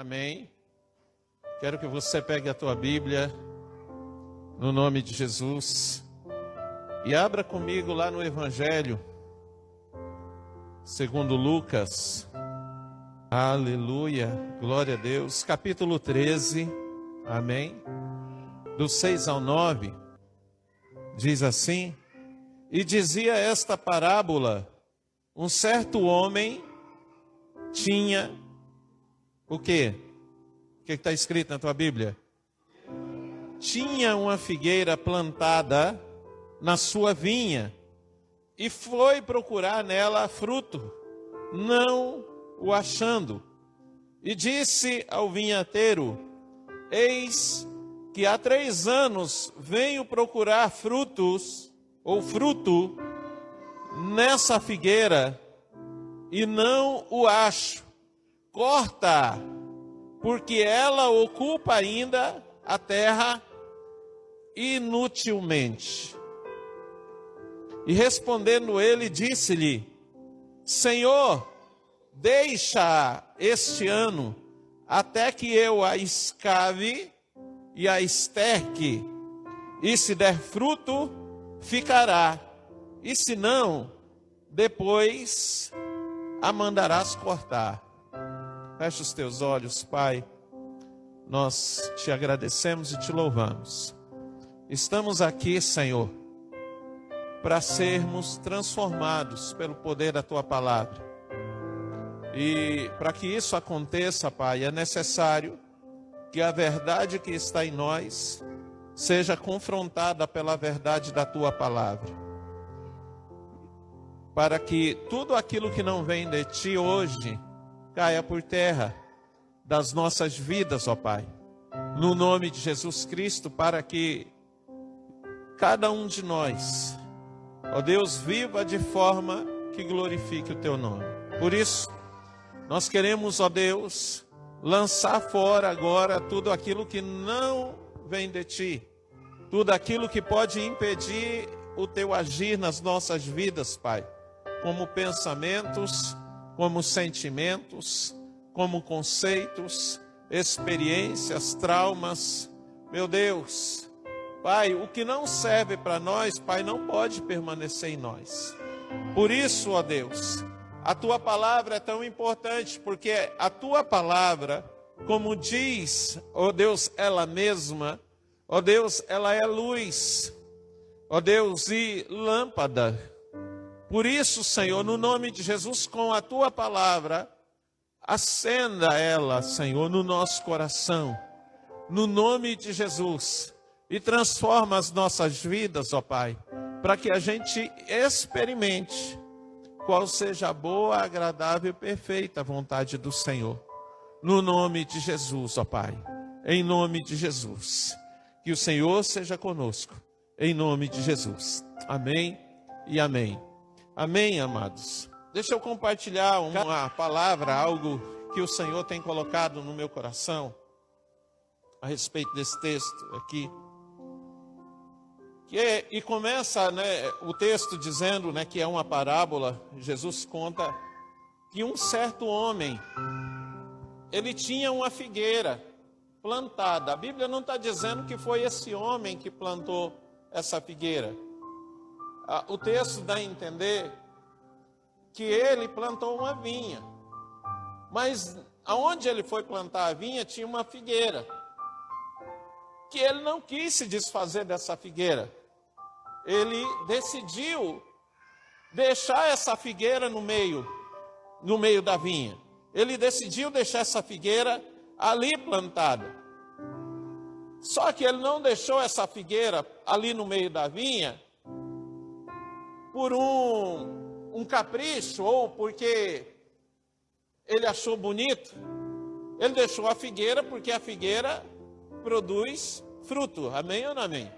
Amém. Quero que você pegue a tua Bíblia, no nome de Jesus, e abra comigo lá no Evangelho, segundo Lucas. Aleluia, glória a Deus. Capítulo 13, amém. Do 6 ao 9, diz assim: E dizia esta parábola: um certo homem tinha o quê? O que está escrito na tua Bíblia? Tinha uma figueira plantada na sua vinha e foi procurar nela fruto, não o achando. E disse ao vinhateiro: Eis que há 3 anos venho procurar frutos ou fruto nessa figueira e não o acho. Corta, porque ela ocupa ainda a terra inutilmente. E respondendo ele, disse-lhe: Senhor, deixa este ano, até que eu a escave e a esterque, e se der fruto, ficará, e se não, depois a mandarás cortar. Fecha os teus olhos, Pai. Nós te agradecemos e te louvamos. Estamos aqui, Senhor, para sermos transformados pelo poder da Tua palavra. E para que isso aconteça, Pai, é necessário que a verdade que está em nós seja confrontada pela verdade da Tua palavra. Para que tudo aquilo que não vem de Ti hoje caia por terra das nossas vidas, ó Pai. No nome de Jesus Cristo, para que cada um de nós, ó Deus, viva de forma que glorifique o Teu nome. Por isso, nós queremos, ó Deus, lançar fora agora tudo aquilo que não vem de Ti. Tudo aquilo que pode impedir o Teu agir nas nossas vidas, Pai. Como pensamentos, como sentimentos, como conceitos, experiências, traumas. Meu Deus, Pai, o que não serve para nós, Pai, não pode permanecer em nós. Por isso, ó Deus, a Tua palavra é tão importante, porque a Tua palavra, como diz, ó Deus, ela mesma, ó Deus, ela é luz, ó Deus, e lâmpada. Por isso, Senhor, no nome de Jesus, com a Tua palavra, acenda ela, Senhor, no nosso coração, no nome de Jesus, e transforma as nossas vidas, ó Pai, para que a gente experimente qual seja a boa, agradável e perfeita vontade do Senhor. No nome de Jesus, ó Pai, em nome de Jesus, que o Senhor seja conosco, em nome de Jesus. Amém e amém. Amém, amados. Deixa eu compartilhar uma palavra, algo que o Senhor tem colocado no meu coração a respeito desse texto aqui. E começa, o texto dizendo, que é uma parábola. Jesus conta que um certo homem, ele tinha uma figueira plantada. A Bíblia não está dizendo que foi esse homem que plantou essa figueira. O texto dá a entender que ele plantou uma vinha, mas aonde ele foi plantar a vinha tinha uma figueira, que ele não quis se desfazer dessa figueira. Ele decidiu deixar essa figueira no meio da vinha. Ele decidiu deixar essa figueira ali plantada. Só que ele não deixou essa figueira ali no meio da vinha por um capricho ou porque ele achou bonito. Ele deixou a figueira porque a figueira produz fruto. Amém ou não amém?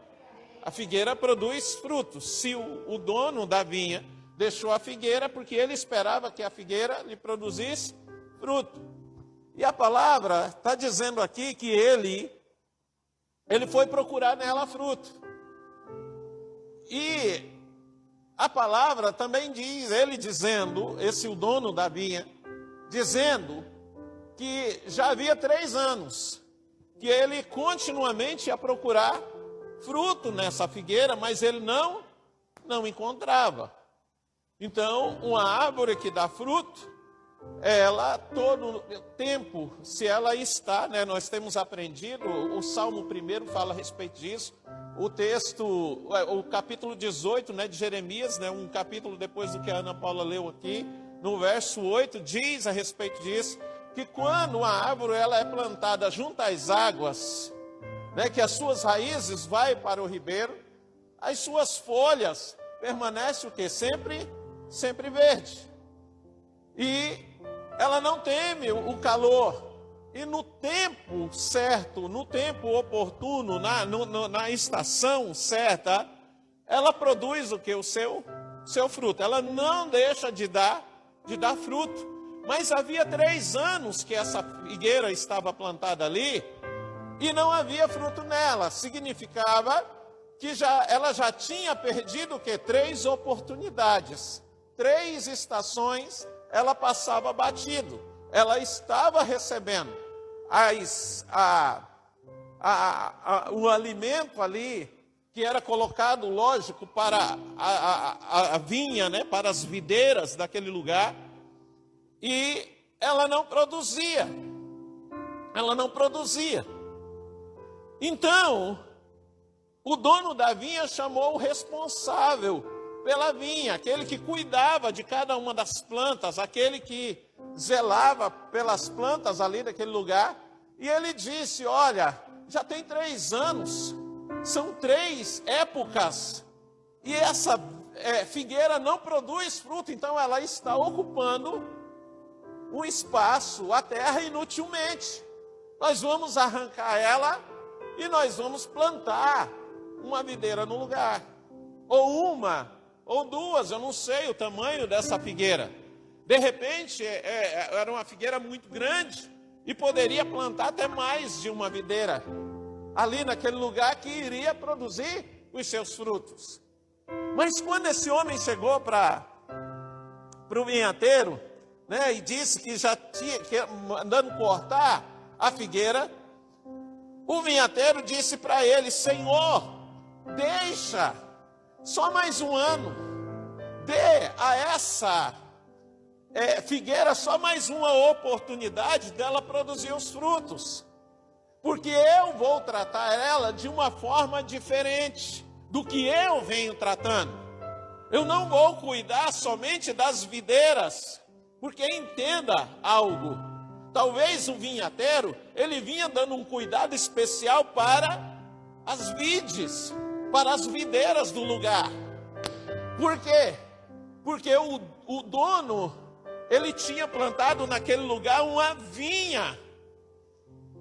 A figueira produz fruto. Se o dono da vinha deixou a figueira porque ele esperava que a figueira lhe produzisse fruto. E a palavra está dizendo aqui que ele foi procurar nela fruto. E a palavra também diz, o dono da vinha, dizendo que já havia 3 anos que ele continuamente ia procurar fruto nessa figueira, mas ele não encontrava. Então, uma árvore que dá fruto, ela todo tempo, se ela está, né, nós temos aprendido, o Salmo 1 fala a respeito disso, o capítulo 18, né, de Jeremias, né, um capítulo depois do que a Ana Paula leu aqui, no verso 8, diz a respeito disso, que quando a árvore ela é plantada junto às águas, né, que as suas raízes vai para o ribeiro, as suas folhas permanecem o quê? Sempre verde. E ela não teme o calor. E no tempo certo, no tempo oportuno, na estação certa, ela produz o que? O seu fruto. Ela não deixa de dar fruto. Mas havia 3 anos que essa figueira estava plantada ali e não havia fruto nela. Significava que ela já tinha perdido o quê? 3 oportunidades. 3 estações ela passava batido. Ela estava recebendo o alimento ali, que era colocado, lógico, para a vinha, né, para as videiras daquele lugar, e ela não produzia. Então, o dono da vinha chamou o responsável pela vinha, aquele que cuidava de cada uma das plantas, aquele que zelava pelas plantas ali daquele lugar, e ele disse: olha, já tem 3 anos, são 3 épocas, e essa figueira não produz fruto, então ela está ocupando um espaço, a terra, inutilmente. Nós vamos arrancar ela e nós vamos plantar uma videira no lugar, ou uma, ou 2, eu não sei o tamanho dessa figueira. De repente, era uma figueira muito grande e poderia plantar até mais de uma videira ali naquele lugar que iria produzir os seus frutos. Mas quando esse homem chegou para o vinhateiro, né, e disse que já tinha mandando cortar a figueira, o vinhateiro disse para ele: Senhor, deixa só mais um ano, dê a essa figueira só mais uma oportunidade dela produzir os frutos, porque eu vou tratar ela de uma forma diferente do que eu venho tratando. Eu não vou cuidar somente das videiras, porque entenda algo, talvez o vinhateiro, ele vinha dando um cuidado especial para as vides, para as videiras do lugar. Por quê? Porque o dono, ele tinha plantado naquele lugar uma vinha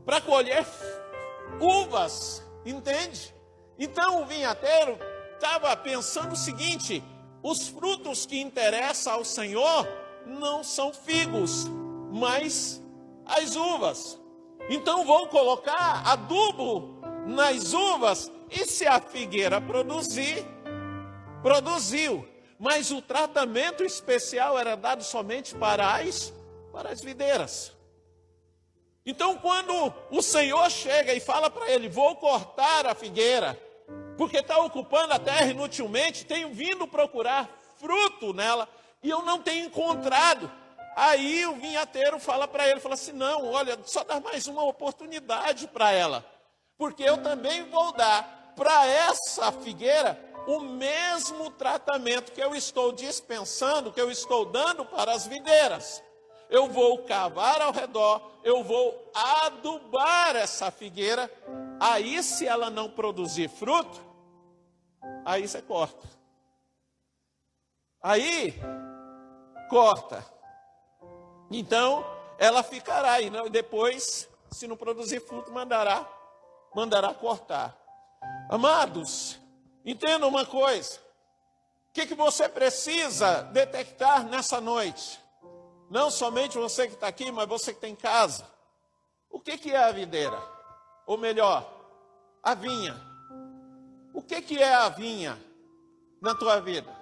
para colher uvas, entende? Então o vinhateiro estava pensando o seguinte: os frutos que interessam ao Senhor não são figos, mas as uvas. Então vou colocar adubo nas uvas, e se a figueira produzir, produziu. Mas o tratamento especial era dado somente para as videiras. Então, quando o Senhor chega e fala para ele: vou cortar a figueira, porque está ocupando a terra inutilmente, tenho vindo procurar fruto nela, e eu não tenho encontrado. Aí o vinhateiro fala para ele, fala assim: não, olha, só dá mais uma oportunidade para ela, porque eu também vou dar para essa figueira o mesmo tratamento que eu estou dispensando, que eu estou dando para as videiras. Eu vou cavar ao redor, eu vou adubar essa figueira, aí se ela não produzir fruto, aí você corta. Aí, corta. Então, ela ficará, e depois, se não produzir fruto, mandará cortar. Amados, entenda uma coisa: o que você precisa detectar nessa noite? Não somente você que está aqui, mas você que está em casa. O que é a videira? Ou melhor, a vinha. O que é a vinha na tua vida?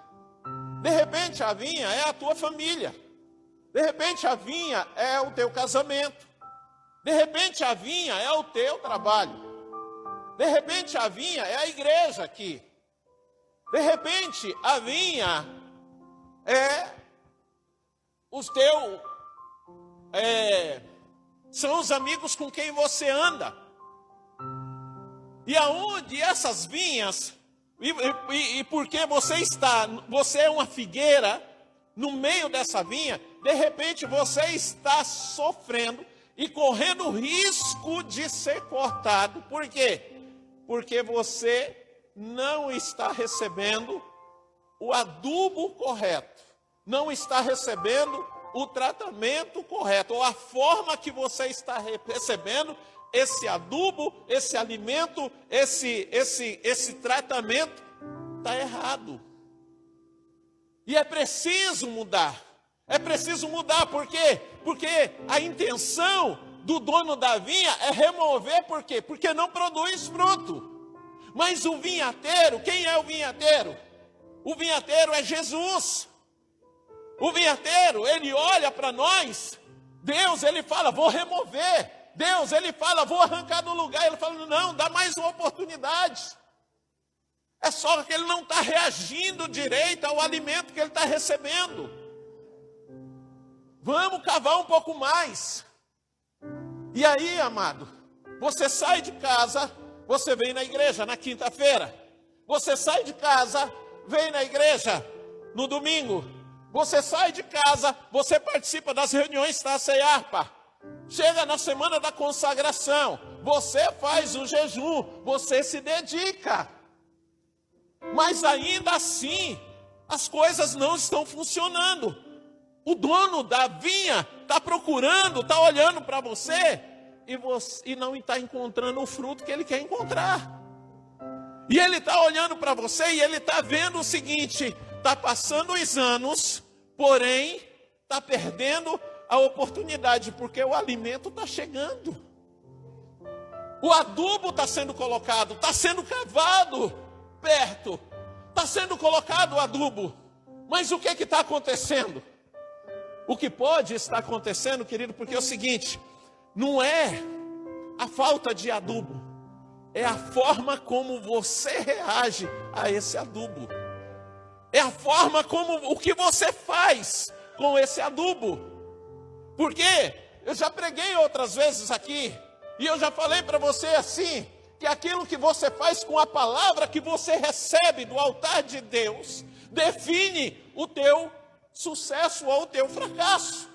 De repente a vinha é a tua família. De repente a vinha é o teu casamento. De repente a vinha é o teu trabalho. De repente a vinha é a igreja aqui. De repente a vinha é os teus, são os amigos com quem você anda. E aonde essas vinhas, e porque você é uma figueira no meio dessa vinha, de repente você está sofrendo e correndo risco de ser cortado. Por quê? Porque você não está recebendo o adubo correto, não está recebendo o tratamento correto, ou a forma que você está recebendo esse adubo, esse alimento, esse tratamento está errado. E é preciso mudar. É preciso mudar, por quê? Porque a intenção do dono da vinha é remover, por quê? Porque não produz fruto. Mas o vinhateiro, quem é o vinhateiro? O vinhateiro é Jesus. O vinhateiro, ele olha para nós, Deus, ele fala, vou remover. Deus, ele fala, vou arrancar do lugar. Ele fala, não, dá mais uma oportunidade. É só que ele não está reagindo direito ao alimento que ele está recebendo. Vamos cavar um pouco mais. E aí, amado, você sai de casa, você vem na igreja na quinta-feira. Você sai de casa, vem na igreja no domingo. Você sai de casa, você participa das reuniões Taça e Harpa. Chega na semana da consagração, você faz o jejum, você se dedica. Mas ainda assim, as coisas não estão funcionando. O dono da vinha está procurando, está olhando para você e não está encontrando o fruto que ele quer encontrar. E ele está olhando para você e ele está vendo o seguinte, está passando os anos, porém está perdendo a oportunidade, porque o alimento está chegando. O adubo está sendo colocado, está sendo cavado perto, está sendo colocado o adubo. Mas o que está acontecendo? O que pode estar acontecendo, querido, porque é o seguinte, não é a falta de adubo, é a forma como você reage a esse adubo. É a forma como, o que você faz com esse adubo. Porque eu já preguei outras vezes aqui, e eu já falei para você assim, que aquilo que você faz com a palavra que você recebe do altar de Deus, define o teu sucesso ou o teu fracasso.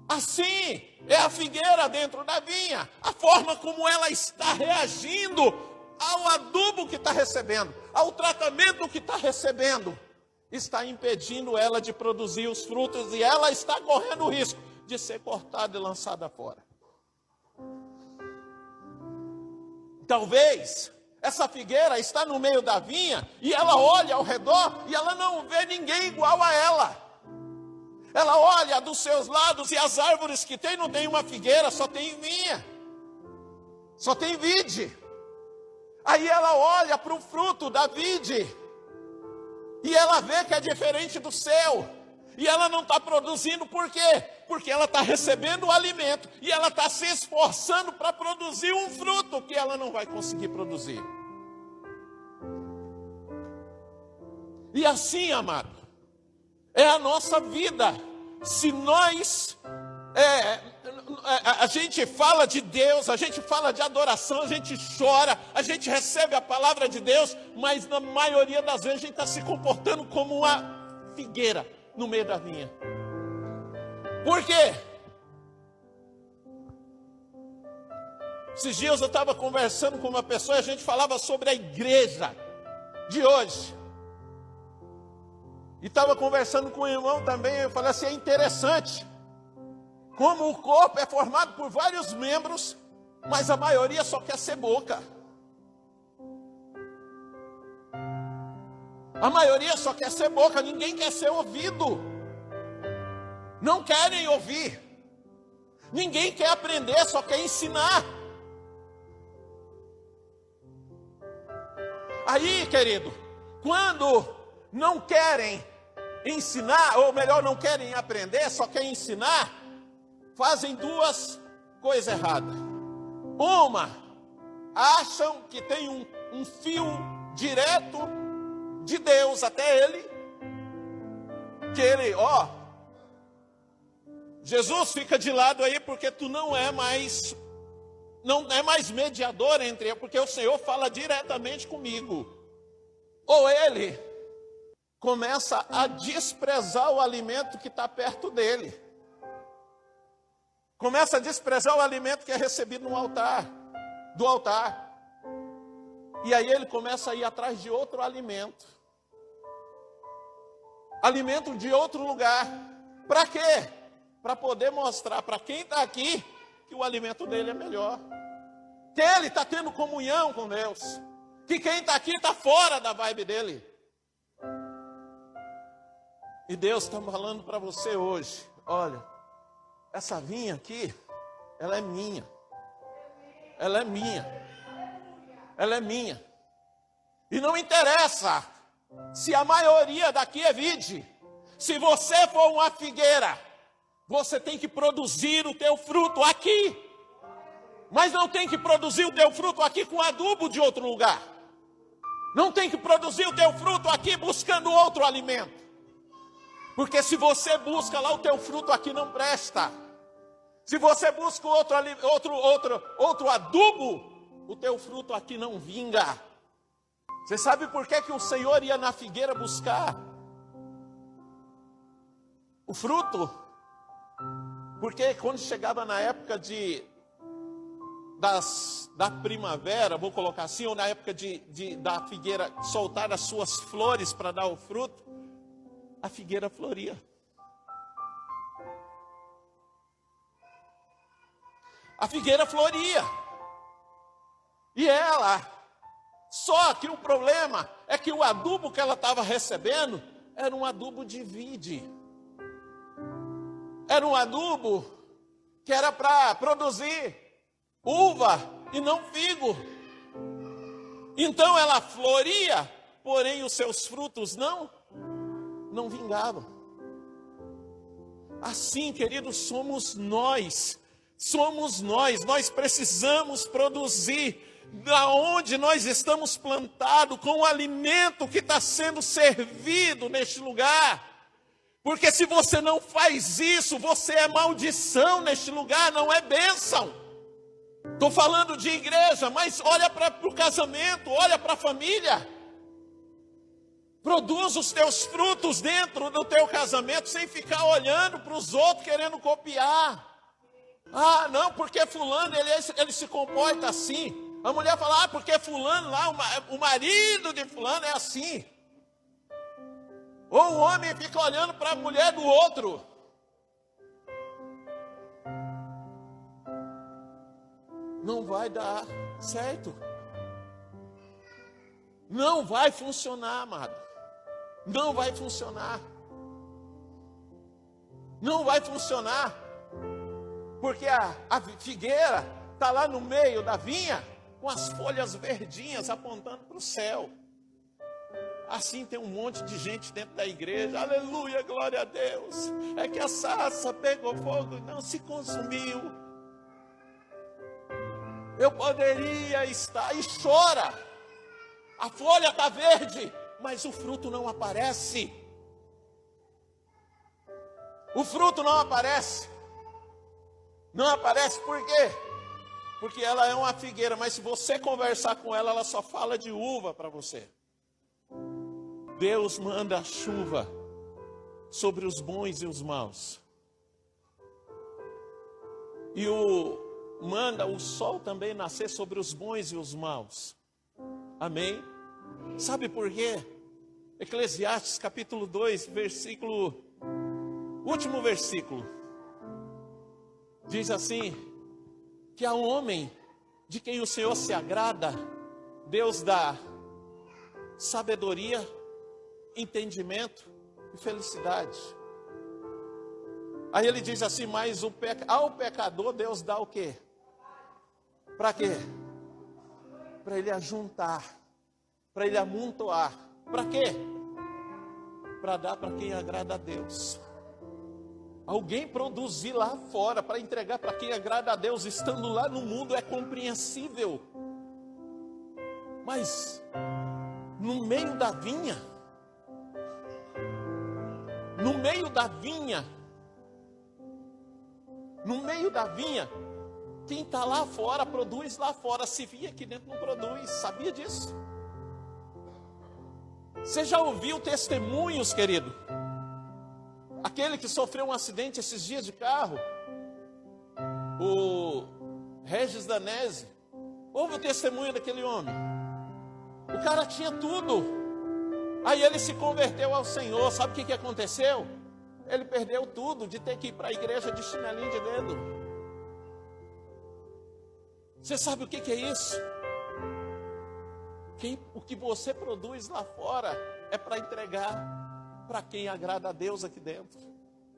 Assim é a figueira dentro da vinha, a forma como ela está reagindo ao adubo que está recebendo, ao tratamento que está recebendo, está impedindo ela de produzir os frutos e ela está correndo o risco de ser cortada e lançada fora. Talvez essa figueira está no meio da vinha e ela olha ao redor e ela não vê ninguém igual a ela. Ela olha dos seus lados e as árvores que tem, não tem uma figueira, só tem vinha. Só tem vide. Aí ela olha para o fruto da vide e ela vê que é diferente do céu. E ela não está produzindo, por quê? Porque ela está recebendo o alimento e ela está se esforçando para produzir um fruto que ela não vai conseguir produzir. E assim, amado, é a nossa vida. Se nós, a gente fala de Deus, a gente fala de adoração, a gente chora, a gente recebe a palavra de Deus, mas na maioria das vezes a gente está se comportando como uma figueira no meio da vinha. Por quê? Esses dias eu estava conversando com uma pessoa e a gente falava sobre a igreja de hoje. E estava conversando com um irmão também, eu falei assim, é interessante como o corpo é formado por vários membros, mas a maioria só quer ser boca. A maioria só quer ser boca, ninguém quer ser ouvido. Não querem ouvir. Ninguém quer aprender, só quer ensinar. Aí, querido, quando não querem ensinar, ou melhor, não querem aprender, só querem ensinar, fazem duas coisas erradas. Uma, acham que tem um fio direto de Deus até ele, que ele, Jesus, fica de lado aí, porque tu não é mais mediador entre ele, porque o Senhor fala diretamente comigo. Ou ele começa a desprezar o alimento que está perto dele. Começa a desprezar o alimento que é recebido no altar, do altar. E aí ele começa a ir atrás de outro alimento. Alimento de outro lugar. Para quê? Para poder mostrar para quem está aqui que o alimento dele é melhor. Que ele está tendo comunhão com Deus. Que quem está aqui está fora da vibe dele. E Deus está falando para você hoje, olha, essa vinha aqui, ela é minha. Ela é minha. Ela é minha. E não interessa se a maioria daqui é vide. Se você for uma figueira, você tem que produzir o teu fruto aqui. Mas não tem que produzir o teu fruto aqui com adubo de outro lugar. Não tem que produzir o teu fruto aqui buscando outro alimento. Porque se você busca lá, o teu fruto aqui não presta. Se você busca outro adubo, o teu fruto aqui não vinga. Você sabe por que o Senhor ia na figueira buscar o fruto? Porque quando chegava na época da primavera, vou colocar assim, ou na época da figueira soltar as suas flores para dar o fruto, a figueira floria. A figueira floria. E ela, só que o problema é que o adubo que ela estava recebendo era um adubo de vide. Era um adubo que era para produzir uva e não figo. Então ela floria, porém os seus frutos não vingavam. Assim, queridos, somos nós. Nós precisamos produzir da onde nós estamos plantados, com o alimento que está sendo servido neste lugar. Porque se você não faz isso, você é maldição neste lugar, não é bênção. Estou falando de igreja, mas olha para o casamento, olha para a família. Produz os teus frutos dentro do teu casamento, sem ficar olhando para os outros, querendo copiar. Ah, não, porque fulano, ele se comporta assim. A mulher fala, porque fulano lá, o marido de fulano é assim. Ou o homem fica olhando para a mulher do outro. Não vai dar certo. Não vai funcionar, amado. Não vai funcionar. Não vai funcionar. Porque a figueira está lá no meio da vinha, com as folhas verdinhas apontando para o céu. Assim tem um monte de gente dentro da igreja. Aleluia, glória a Deus. É que a sarça pegou fogo e não se consumiu. Eu poderia estar, e chora. A folha está verde, mas o fruto não aparece. O fruto não aparece. Não aparece por quê? Porque ela é uma figueira, mas se você conversar com ela, ela só fala de uva para você. Deus manda a chuva sobre os bons e os maus. E manda o sol também nascer sobre os bons e os maus. Amém? Sabe por quê? Eclesiastes capítulo 2, último versículo. Diz assim, que a homem de quem o Senhor se agrada, Deus dá sabedoria, entendimento e felicidade. Aí ele diz assim, mas ao pecador Deus dá o quê? Para quê? Para ele ajuntar, para ele amontoar. Para quê? Para dar para quem agrada a Deus. Alguém produzir lá fora para entregar para quem agrada a Deus, estando lá no mundo, é compreensível. Mas no meio da vinha, no meio da vinha, quem está lá fora, produz lá fora. Se via aqui dentro, não produz. Sabia disso? Você já ouviu testemunhos, querido? Aquele que sofreu um acidente esses dias de carro, o Regis Danese. Houve o testemunho daquele homem. O cara tinha tudo. Aí ele se converteu ao Senhor. Sabe o que aconteceu? Ele perdeu tudo, de ter que ir para a igreja de chinelinho de dedo. Você sabe o que é isso? O que você produz lá fora é para entregar para quem agrada a Deus aqui dentro.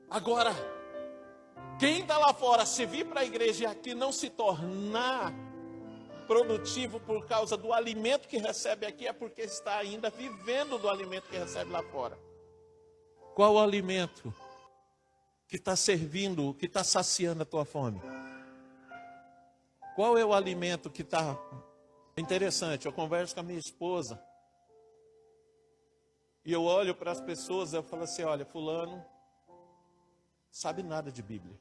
Agora, quem está lá fora, se vir para a igreja e aqui não se tornar produtivo por causa do alimento que recebe aqui, é porque está ainda vivendo do alimento que recebe lá fora. Qual o alimento que está servindo, que está saciando a tua fome? Qual é o alimento que está... Interessante, eu converso com a minha esposa e eu olho para as pessoas e eu falo assim, olha, fulano sabe nada de Bíblia.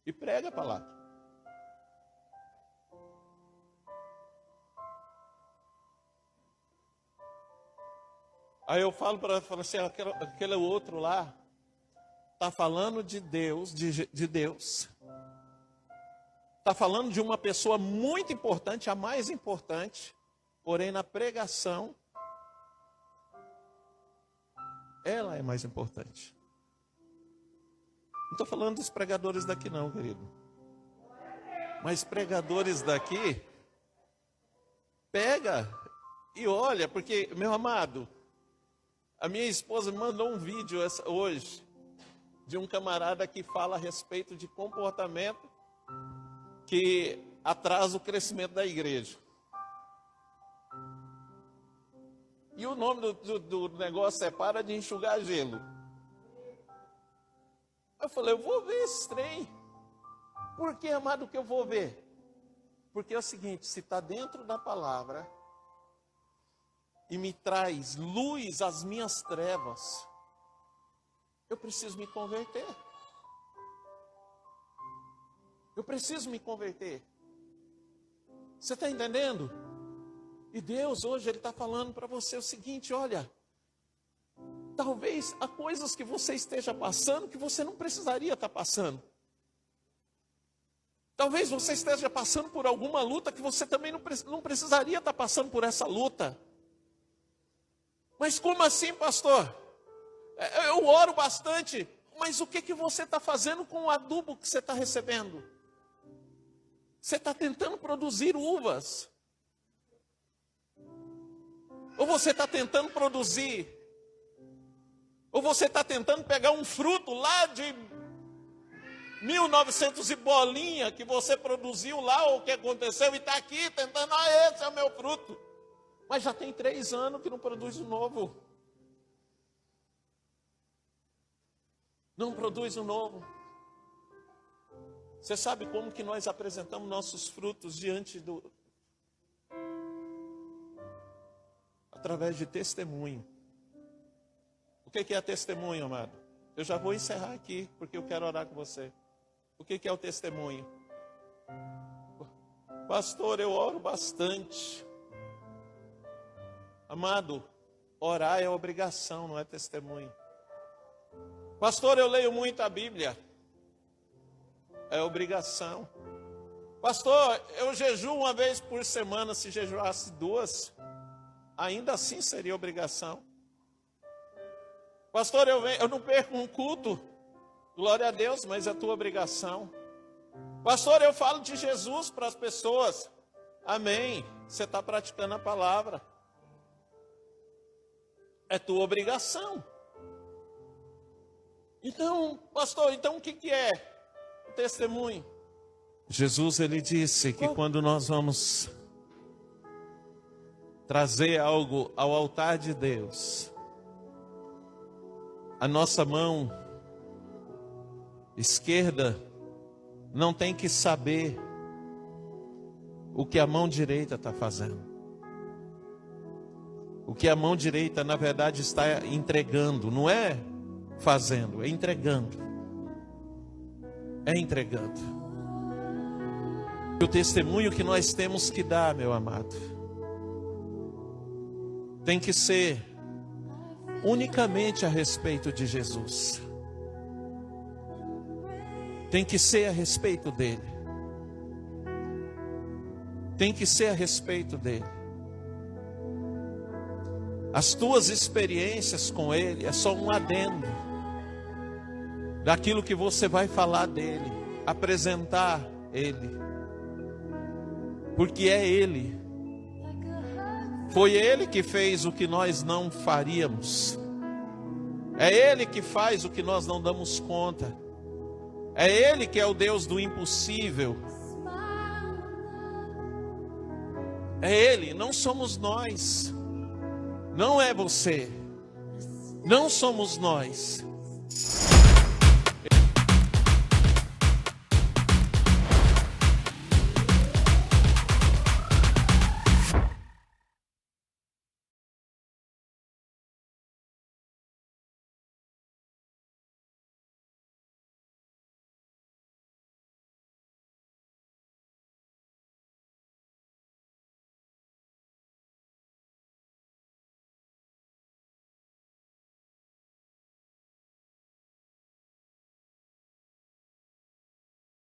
E prega a palavra. Aí eu falo para ela, falo assim, aquele outro lá está falando de Deus, de Deus. Está falando de uma pessoa muito importante, a mais importante, porém na pregação, ela é mais importante. Não estou falando dos pregadores daqui não, querido. Mas pregadores daqui, pega e olha, porque, meu amado, a minha esposa me mandou um vídeo hoje, de um camarada que fala a respeito de comportamento que atrasa o crescimento da igreja. E o nome do negócio é Para de Enxugar Gelo. Eu falei, eu vou ver esse trem. Por que, amado, que eu vou ver? Porque é o seguinte, se está dentro da palavra e me traz luz às minhas trevas, eu preciso me converter. Eu preciso me converter. Você está entendendo? E Deus hoje, Ele está falando para você o seguinte, olha, talvez há coisas que você esteja passando que você não precisaria estar passando. Talvez você esteja passando por alguma luta que você também não precisaria estar passando por essa luta. Mas como assim, pastor? Eu oro bastante, mas o que você está fazendo com o adubo que você está recebendo? Você está tentando produzir uvas? Ou você está tentando produzir? Ou você está tentando pegar um fruto lá de 1900 e bolinha que você produziu lá, ou o que aconteceu, e está aqui tentando, esse é o meu fruto. Mas já tem 3 anos que não produz um novo. Não produz um novo. Você sabe como que nós apresentamos nossos frutos diante do... Através de testemunho. O que é testemunho, amado? Eu já vou encerrar aqui, porque eu quero orar com você. O que é o testemunho? Pastor, eu oro bastante. Amado, orar é obrigação, não é testemunho. Pastor, eu leio muito a Bíblia. É obrigação. Pastor, eu jejuo uma vez por semana. Se jejuasse 2, ainda assim seria obrigação. Pastor, eu não perco um culto. Glória a Deus, mas é tua obrigação. Pastor, eu falo de Jesus para as pessoas. Amém. Você está praticando a palavra. É tua obrigação. Então, pastor, então o que é o testemunho? Jesus, ele disse que quando nós vamos trazer algo ao altar de Deus, a nossa mão esquerda não tem que saber o que a mão direita está fazendo. O que a mão direita, na verdade, está entregando, não é fazendo, é entregando. É entregando. O testemunho que nós temos que dar, meu amado, tem que ser unicamente a respeito de Jesus. Tem que ser a respeito dele. Tem que ser a respeito dele. As tuas experiências com ele é só um adendo daquilo que você vai falar dele, apresentar ele. Porque é ele. Foi ele que fez o que nós não faríamos. É ele que faz o que nós não damos conta. É ele que é o Deus do impossível. É ele, não somos nós. Não é você. Não somos nós.